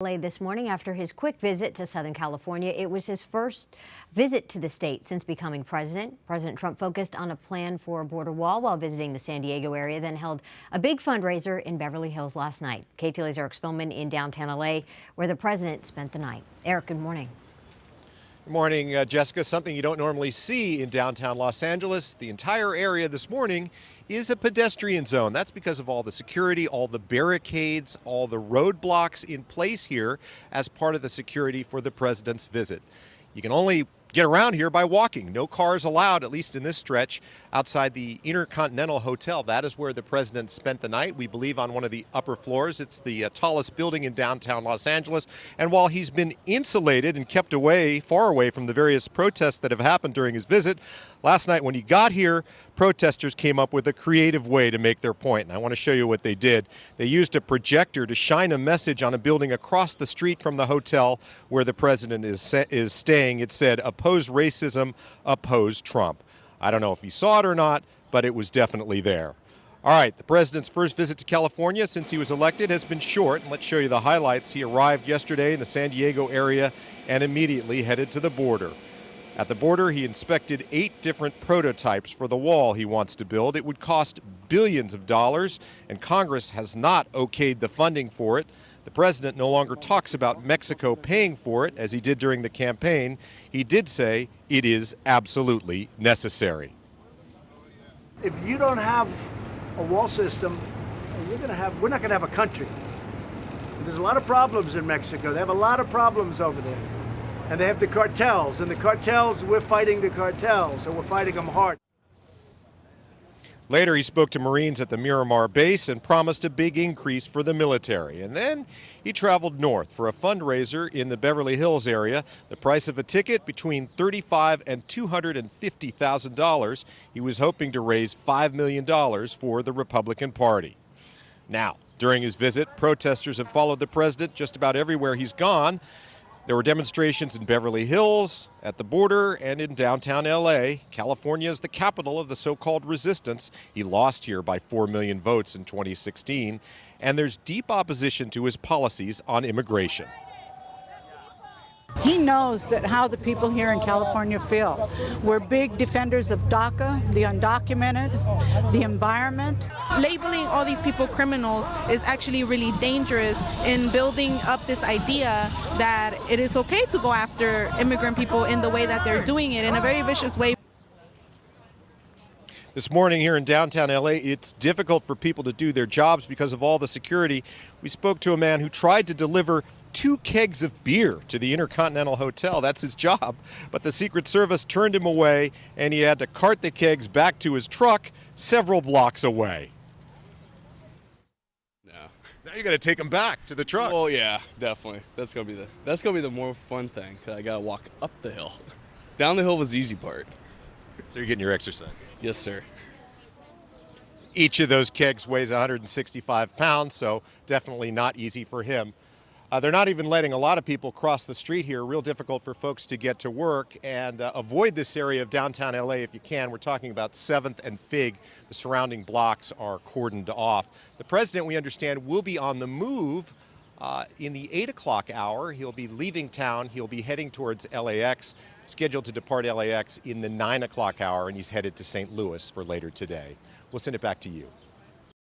This morning after his quick visit to Southern California. It was his first visit to the state since becoming president. President Trump focused on a plan for a border wall while visiting the San Diego area, then held a big fundraiser in Beverly Hills last night. KTLA's Eric Spillman in downtown LA, where the president spent the night. Eric, good morning. Good morning, Jessica. Something you don't normally see in downtown Los Angeles. The entire area this morning is a pedestrian zone. That's because of all the security, all the barricades, all the roadblocks in place here as part of the security for the president's visit. You can only get around here by walking. No cars allowed, at least in this stretch, outside the Intercontinental Hotel. That is where the president spent the night, we believe, on one of the upper floors. It's the tallest building in downtown Los Angeles. And while he's been insulated and kept away, far away from the various protests that have happened during his visit, last night when he got here, protesters came up with a creative way to make their point. And I want to show you what they did. They used a projector to shine a message on a building across the street from the hotel where the president is staying. It said, "Oppose racism, oppose Trump." I don't know if he saw it or not, but it was definitely there. All right, the president's first visit to California since he was elected has been short. And let's show you the highlights. He arrived yesterday in the San Diego area and immediately headed to the border. At the border, he inspected 8 different prototypes for the wall he wants to build. It would cost billions of dollars, and Congress has not okayed the funding for it. The president no longer talks about Mexico paying for it, as he did during the campaign. He did say it is absolutely necessary. If you don't have a wall system, we're not going to have a country. There's a lot of problems in Mexico. They have a lot of problems over there. And they have the cartels, and the cartels, we're fighting the cartels, and we're fighting them hard. Later, he spoke to Marines at the Miramar base and promised a big increase for the military. And then he traveled north for a fundraiser in the Beverly Hills area. The price of a ticket between $35,000 and $250,000. He was hoping to raise $5 million for the Republican Party. Now, during his visit, protesters have followed the president just about everywhere he's gone. There were demonstrations in Beverly Hills, at the border, and in downtown LA. California is the capital of the so-called resistance. He lost here by 4 million votes in 2016. And there's deep opposition to his policies on immigration. He knows that how the people here in California feel. We're big defenders of DACA, the undocumented, the environment. Labeling all these people criminals is actually really dangerous in building up this idea that it is okay to go after immigrant people in the way that they're doing it, in a very vicious way. This morning here in downtown LA, it's difficult for people to do their jobs because of all the security. We spoke to a man who tried to deliver 2 kegs of beer to the Intercontinental Hotel. That's his job. But the Secret Service turned him away, and he had to cart the kegs back to his truck several blocks away. No. Now you got to take them back to the truck. Well, yeah, definitely. That's gonna be the more fun thing, because I gotta walk up the hill. Down the hill was the easy part. So you're getting your exercise. Yes, sir. Each of those kegs weighs 165 pounds, so definitely not easy for him. They're not even letting a lot of people cross the street here. Real difficult for folks to get to work, and avoid this area of downtown LA if you can. We're talking about 7th and Fig. The surrounding blocks are cordoned off. The president, we understand, will be on the move in the 8 o'clock hour. He'll be leaving town. He'll be heading towards LAX, scheduled to depart LAX in the 9 o'clock hour, and he's headed to St. Louis for later today. We'll send it back to you.